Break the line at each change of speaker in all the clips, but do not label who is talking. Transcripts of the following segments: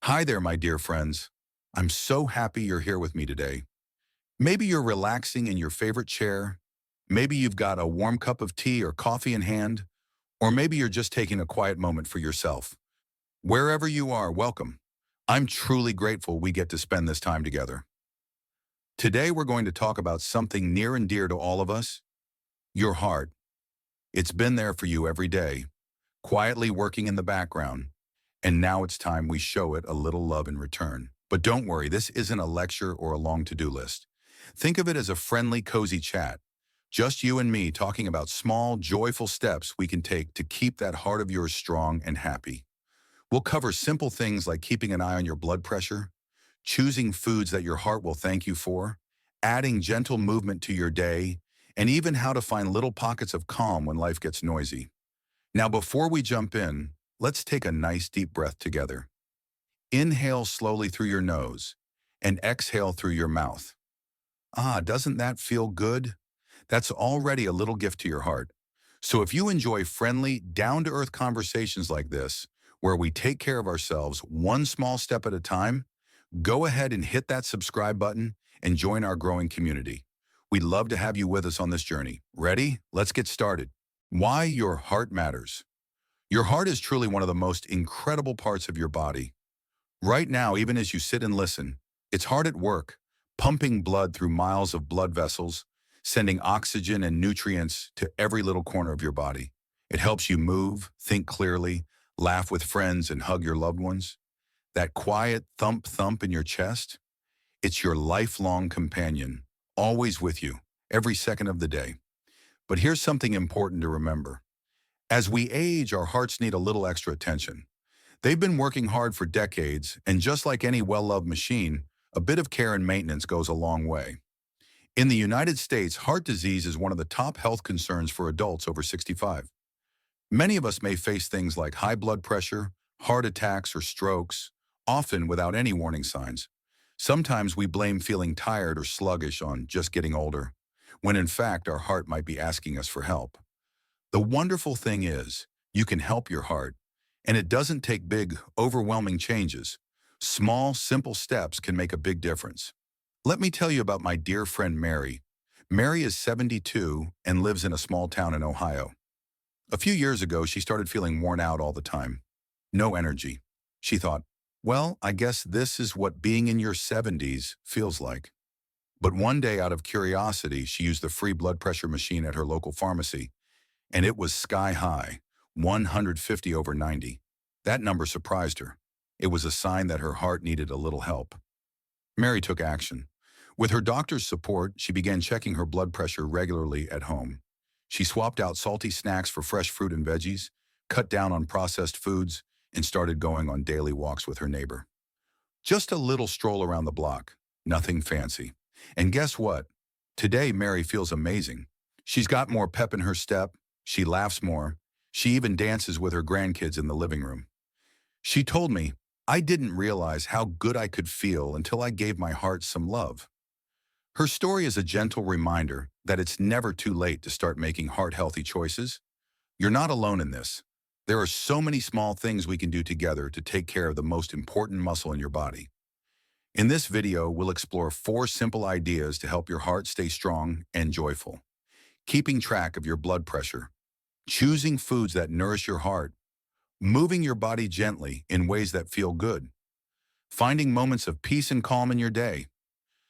Hi there, my dear friends. I'm so happy you're here with me today. Maybe you're relaxing in your favorite chair. Maybe you've got a warm cup of tea or coffee in hand, or maybe you're just taking a quiet moment for yourself. Wherever you are, welcome. I'm truly grateful we get to spend this time together. Today, we're going to talk about something near and dear to all of us, your heart. It's been there for you every day, quietly working in the background, and now it's time we show it a little love in return. But don't worry, this isn't a lecture or a long to-do list. Think of it as a friendly, cozy chat. Just you and me talking about small, joyful steps we can take to keep that heart of yours strong and happy. We'll cover simple things like keeping an eye on your blood pressure, choosing foods that your heart will thank you for, adding gentle movement to your day, and even how to find little pockets of calm when life gets noisy. Now, before we jump in, let's take a nice deep breath together. Inhale slowly through your nose and exhale through your mouth. Doesn't that feel good? That's already a little gift to your heart. So if you enjoy friendly, down-to-earth conversations like this, where we take care of ourselves one small step at a time, go ahead and hit that subscribe button and join our growing community. We'd love to have you with us on this journey. Ready? Let's get started. Why your heart matters. Your heart is truly one of the most incredible parts of your body. Right now, even as you sit and listen, it's hard at work, pumping blood through miles of blood vessels, sending oxygen and nutrients to every little corner of your body. It helps you move, think clearly, laugh with friends, and hug your loved ones. That quiet thump in your chest, it's your lifelong companion, always with you, every second of the day. But here's something important to remember. As we age, our hearts need a little extra attention. They've been working hard for decades, and just like any well-loved machine, a bit of care and maintenance goes a long way. In the United States, heart disease is one of the top health concerns for adults over 65. Many of us may face things like high blood pressure, heart attacks, or strokes, often without any warning signs. Sometimes we blame feeling tired or sluggish on just getting older, when in fact our heart might be asking us for help. The wonderful thing is, you can help your heart, and it doesn't take big, overwhelming changes. Small, simple steps can make a big difference. Let me tell you about my dear friend Mary. Mary is 72 and lives in a small town in Ohio. A few years ago, she started feeling worn out all the time. No energy. She thought, well, I guess this is what being in your 70s feels like. But one day, out of curiosity, she used the free blood pressure machine at her local pharmacy, and it was sky high, 150 over 90. That number surprised her. It was a sign that her heart needed a little help. Mary took action. With her doctor's support, she began checking her blood pressure regularly at home. She swapped out salty snacks for fresh fruit and veggies, cut down on processed foods, and started going on daily walks with her neighbor. Just a little stroll around the block, nothing fancy. And guess what? Today, Mary feels amazing. She's got more pep in her step, she laughs more, she even dances with her grandkids in the living room. She told me, I didn't realize how good I could feel until I gave my heart some love. Her story is a gentle reminder that it's never too late to start making heart-healthy choices. You're not alone in this. There are so many small things we can do together to take care of the most important muscle in your body. In this video, we'll explore 4 simple ideas to help your heart stay strong and joyful. Keeping track of your blood pressure, choosing foods that nourish your heart, moving your body gently in ways that feel good, finding moments of peace and calm in your day.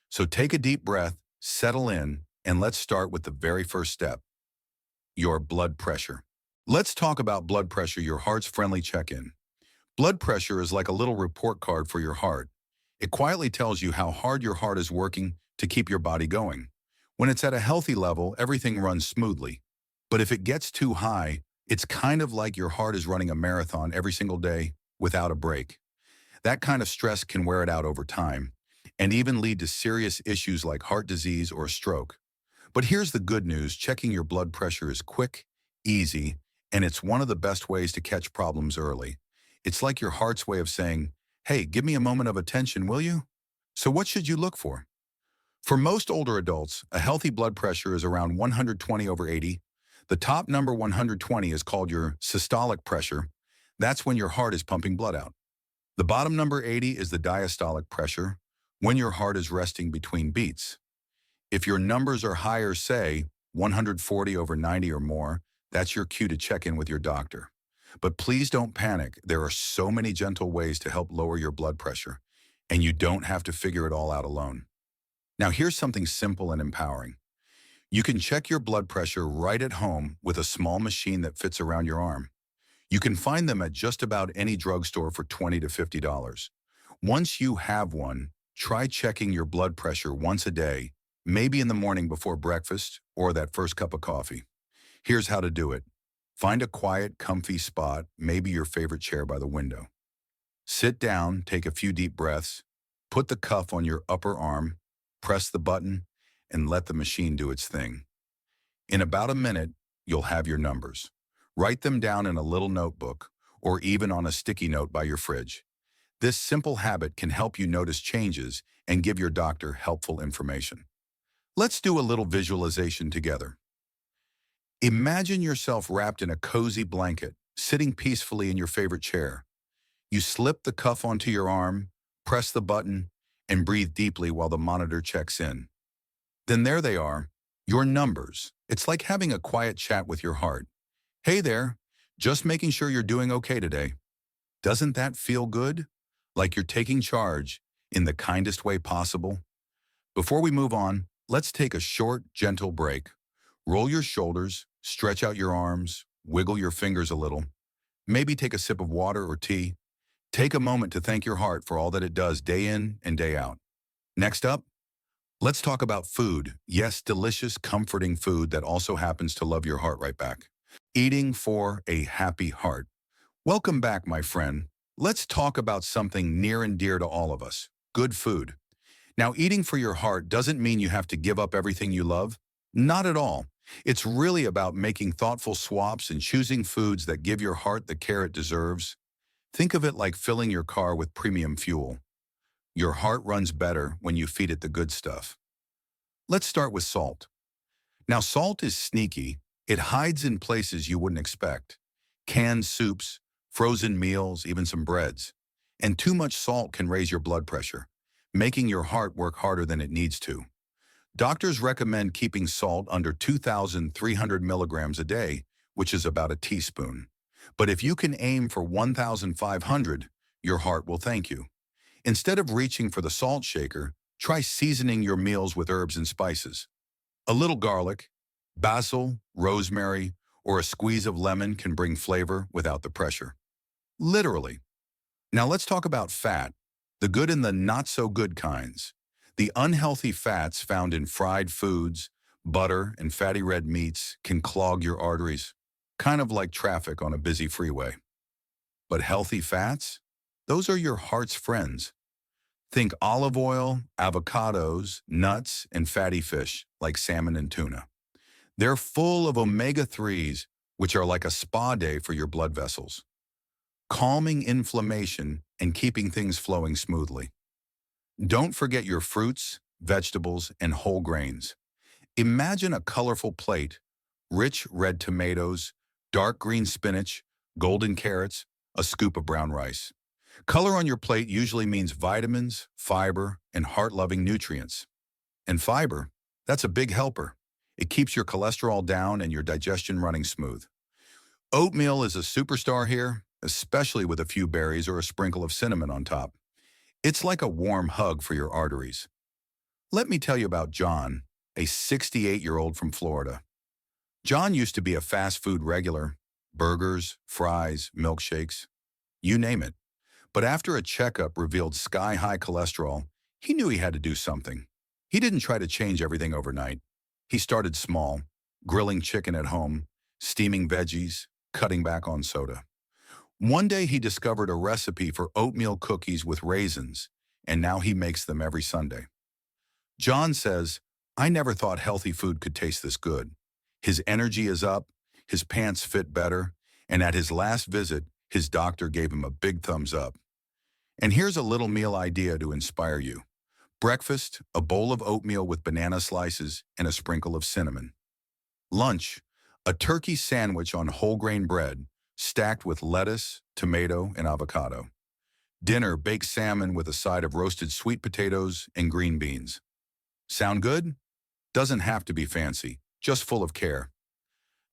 So take a deep breath, settle in, and let's start with the very first step, your blood pressure. Let's talk about blood pressure, your heart's friendly check-in. Blood pressure is like a little report card for your heart. It quietly tells you how hard your heart is working to keep your body going. When it's at a healthy level, everything runs smoothly. But if it gets too high, it's kind of like your heart is running a marathon every single day without a break. That kind of stress can wear it out over time and even lead to serious issues like heart disease or a stroke. But here's the good news, checking your blood pressure is quick, easy, and it's one of the best ways to catch problems early. It's like your heart's way of saying, hey, give me a moment of attention, will you? So what should you look for? For most older adults, a healthy blood pressure is around 120 over 80. The top number 120 is called your systolic pressure. That's when your heart is pumping blood out. The bottom number 80 is the diastolic pressure, when your heart is resting between beats. If your numbers are higher, say 140 over 90 or more, that's your cue to check in with your doctor. But please don't panic. There are so many gentle ways to help lower your blood pressure, and you don't have to figure it all out alone. Now, here's something simple and empowering. You can check your blood pressure right at home with a small machine that fits around your arm. You can find them at just about any drugstore for $20 to $50. Once you have one, try checking your blood pressure once a day, maybe in the morning before breakfast or that first cup of coffee. Here's how to do it. Find a quiet, comfy spot, maybe your favorite chair by the window. Sit down, take a few deep breaths, put the cuff on your upper arm, press the button, and let the machine do its thing. In about a minute, you'll have your numbers. Write them down in a little notebook or even on a sticky note by your fridge. This simple habit can help you notice changes and give your doctor helpful information. Let's do a little visualization together. Imagine yourself wrapped in a cozy blanket, sitting peacefully in your favorite chair. You slip the cuff onto your arm, press the button, and breathe deeply while the monitor checks in. Then there they are, your numbers. It's like having a quiet chat with your heart. Hey there, just making sure you're doing okay today. Doesn't that feel good? Like you're taking charge in the kindest way possible? Before we move on, let's take a short, gentle break. Roll your shoulders, stretch out your arms, wiggle your fingers a little. Maybe take a sip of water or tea. Take a moment to thank your heart for all that it does day in and day out. Next up, let's talk about food. Yes, delicious, comforting food that also happens to love your heart right back. Eating for a happy heart. Welcome back, my friend. Let's talk about something near and dear to all of us, good food. Now, eating for your heart doesn't mean you have to give up everything you love. Not at all. It's really about making thoughtful swaps and choosing foods that give your heart the care it deserves. Think of it like filling your car with premium fuel. Your heart runs better when you feed it the good stuff. Let's start with salt. Now, salt is sneaky. It hides in places you wouldn't expect. Canned soups, frozen meals, even some breads. And too much salt can raise your blood pressure, making your heart work harder than it needs to. Doctors recommend keeping salt under 2,300 milligrams a day, which is about a teaspoon. But if you can aim for 1,500, your heart will thank you. Instead of reaching for the salt shaker, try seasoning your meals with herbs and spices. A little garlic, basil, rosemary, or a squeeze of lemon can bring flavor without the pressure. Literally. Now let's talk about fat, the good and the not so good kinds. The unhealthy fats found in fried foods, butter, and fatty red meats can clog your arteries, kind of like traffic on a busy freeway. But healthy fats? Those are your heart's friends. Think olive oil, avocados, nuts, and fatty fish like salmon and tuna. They're full of omega-3s, which are like a spa day for your blood vessels, calming inflammation and keeping things flowing smoothly. Don't forget your fruits, vegetables, and whole grains. Imagine a colorful plate, rich red tomatoes, dark green spinach, golden carrots, a scoop of brown rice. Color on your plate usually means vitamins, fiber, and heart-loving nutrients. And fiber, that's a big helper. It keeps your cholesterol down and your digestion running smooth. Oatmeal is a superstar here, especially with a few berries or a sprinkle of cinnamon on top. It's like a warm hug for your arteries. Let me tell you about John, a 68-year-old from Florida. John used to be a fast food regular, burgers, fries, milkshakes, you name it. But after a checkup revealed sky-high cholesterol, he knew he had to do something. He didn't try to change everything overnight. He started small, grilling chicken at home, steaming veggies, cutting back on soda. One day he discovered a recipe for oatmeal cookies with raisins, and now he makes them every Sunday. John says, "I never thought healthy food could taste this good." His energy is up, his pants fit better, and at his last visit, his doctor gave him a big thumbs up. And here's a little meal idea to inspire you. Breakfast, a bowl of oatmeal with banana slices and a sprinkle of cinnamon. Lunch, a turkey sandwich on whole grain bread, stacked with lettuce, tomato, and avocado. Dinner, baked salmon with a side of roasted sweet potatoes and green beans. Sound good? Doesn't have to be fancy, just full of care.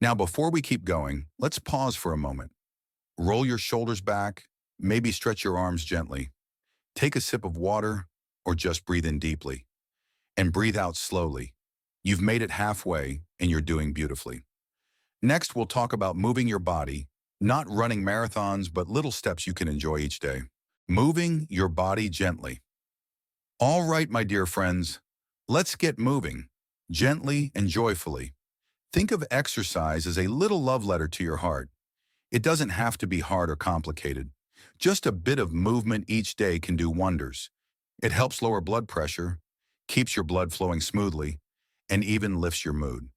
Now, before we keep going, let's pause for a moment. Roll your shoulders back, maybe stretch your arms gently. Take a sip of water, or just breathe in deeply. And breathe out slowly. You've made it halfway, and you're doing beautifully. Next, we'll talk about moving your body, not running marathons, but little steps you can enjoy each day. Moving your body gently. All right, my dear friends, let's get moving, gently and joyfully. Think of exercise as a little love letter to your heart. It doesn't have to be hard or complicated. Just a bit of movement each day can do wonders. It helps lower blood pressure, keeps your blood flowing smoothly, and even lifts your mood.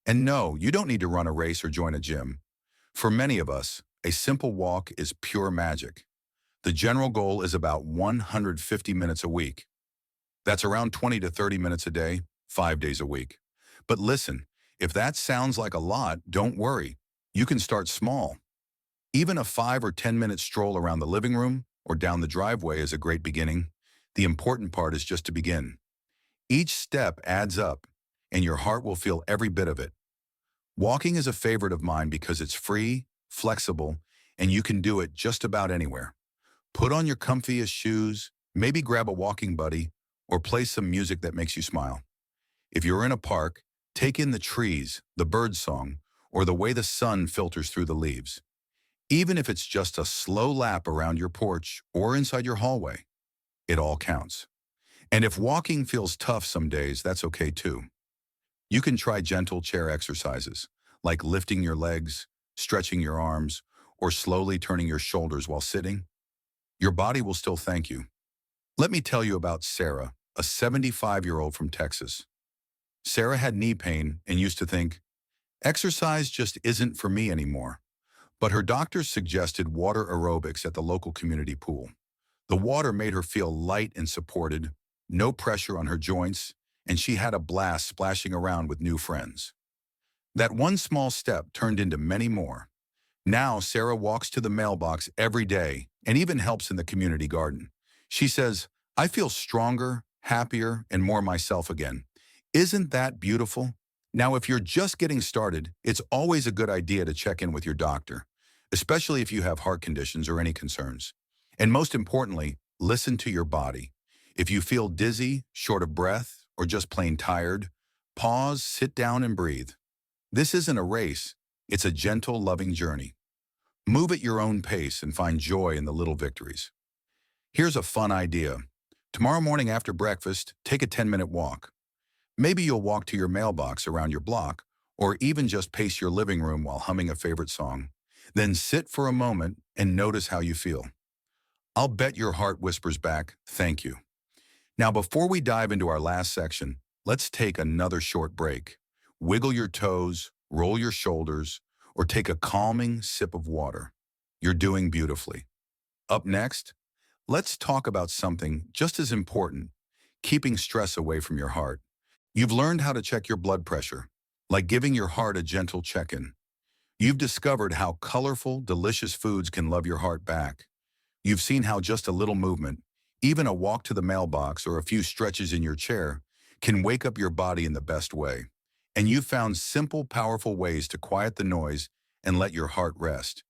And no, you don't need to run a race or join a gym. For many of us, a simple walk is pure magic. The general goal is about 150 minutes a week. That's around 20 to 30 minutes a day, 5 days a week. But listen, if that sounds like a lot, don't worry. You can start small. Even a 5 or 10-minute stroll around the living room or down the driveway is a great beginning. The important part is just to begin. Each step adds up, and your heart will feel every bit of it. Walking is a favorite of mine because it's free, flexible, and you can do it just about anywhere. Put on your comfiest shoes, maybe grab a walking buddy, or play some music that makes you smile. If you're in a park, take in the trees, the bird song, or the way the sun filters through the leaves. Even if it's just a slow lap around your porch or inside your hallway, it all counts. And if walking feels tough some days, that's okay too. You can try gentle chair exercises, like lifting your legs, stretching your arms, or slowly turning your shoulders while sitting. Your body will still thank you. Let me tell you about Sarah, a 75-year-old from Texas. Sarah had knee pain and used to think, exercise just isn't for me anymore. But her doctors suggested water aerobics at the local community pool. The water made her feel light and supported, no pressure on her joints, and she had a blast splashing around with new friends. That one small step turned into many more. Now, Sarah walks to the mailbox every day and even helps in the community garden. She says, I feel stronger, happier, and more myself again. Isn't that beautiful? Now, if you're just getting started, it's always a good idea to check in with your doctor, especially if you have heart conditions or any concerns. And most importantly, listen to your body. If you feel dizzy, short of breath, or just plain tired, pause, sit down, and breathe. This isn't a race. It's a gentle, loving journey. Move at your own pace and find joy in the little victories. Here's a fun idea. Tomorrow morning after breakfast, take a 10-minute walk. Maybe you'll walk to your mailbox around your block, or even just pace your living room while humming a favorite song. Then sit for a moment and notice how you feel. I'll bet your heart whispers back, thank you. Now, before we dive into our last section, let's take another short break. Wiggle your toes, roll your shoulders, or take a calming sip of water. You're doing beautifully. Up next, let's talk about something just as important, keeping stress away from your heart. You've learned how to check your blood pressure, like giving your heart a gentle check-in. You've discovered how colorful, delicious foods can love your heart back. You've seen how just a little movement, even a walk to the mailbox or a few stretches in your chair, can wake up your body in the best way. And you've found simple, powerful ways to quiet the noise and let your heart rest.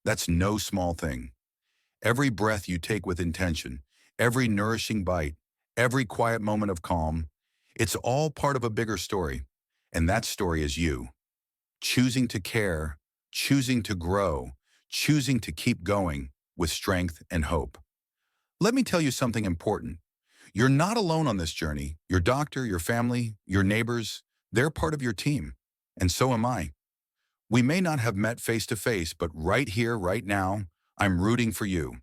That's no small thing. Every breath you take with intention, every nourishing bite, every quiet moment of calm, it's all part of a bigger story. And that story is you. Choosing to care, choosing to grow, choosing to keep going with strength and hope. Let me tell you something important. You're not alone on this journey. Your doctor, your family, your neighbors, they're part of your team. And so am I. We may not have met face to face, but right here, right now, I'm rooting for you.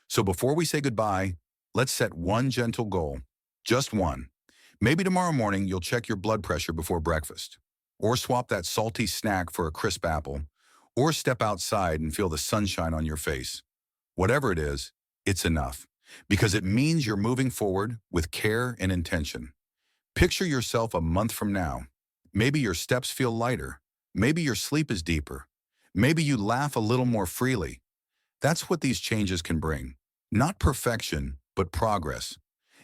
So before we say goodbye, let's set one gentle goal. Just one. Maybe tomorrow morning you'll check your blood pressure before breakfast, or swap that salty snack for a crisp apple, or step outside and feel the sunshine on your face. Whatever it is, it's enough, because it means you're moving forward with care and intention. Picture yourself a month from now. Maybe your steps feel lighter. Maybe your sleep is deeper. Maybe you laugh a little more freely. That's what these changes can bring. Not perfection, but progress.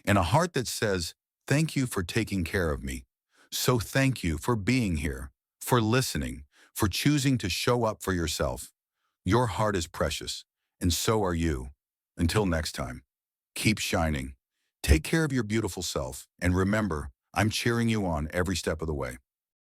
And a heart that says, thank you for taking care of me. So thank you for being here, for listening, for choosing to show up for yourself. Your heart is precious, and so are you. Until next time, keep shining. Take care of your beautiful self, and remember, I'm cheering you on every step of the way.